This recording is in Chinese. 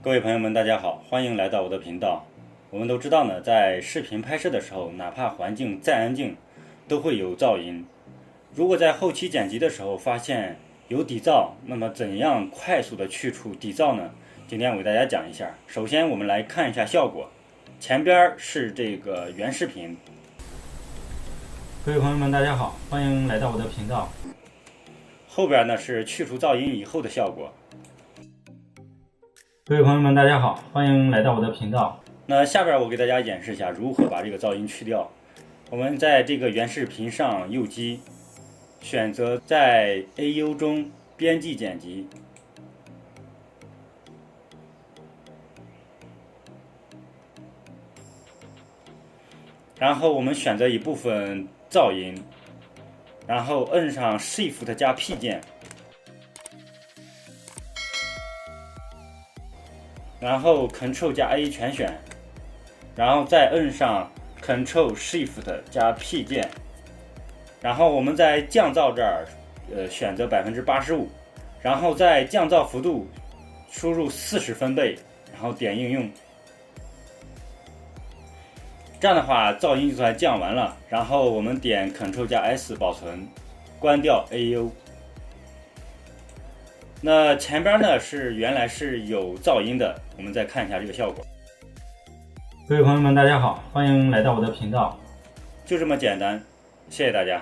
各位朋友们，大家好，欢迎来到我的频道。我们都知道呢，在视频拍摄的时候，哪怕环境再安静，都会有噪音。如果在后期剪辑的时候发现有底噪，那么怎样快速的去除底噪呢？今天我给大家讲一下。首先我们来看一下效果，前边是这个原视频。各位朋友们，大家好，欢迎来到我的频道。后边呢是去除噪音以后的效果。各位朋友们，大家好，欢迎来到我的频道。那下边我给大家演示一下如何把这个噪音去掉。我们在这个原视频上右击，选择在 AU 中编辑剪辑，然后我们选择一部分噪音，然后摁上 Shift 加 P 键，然后 Ctrl 加 A 全选，然后再摁上 Ctrl Shift 加 P 键，然后我们在降噪这儿选择85%，然后在降噪幅度输入40分贝，然后点应用。这样的话噪音就算降完了，然后我们点 Ctrl 加 S 保存，关掉 AU。那前边呢是原来是有噪音的，我们再看一下这个效果。各位朋友们，大家好，欢迎来到我的频道。就这么简单，谢谢大家。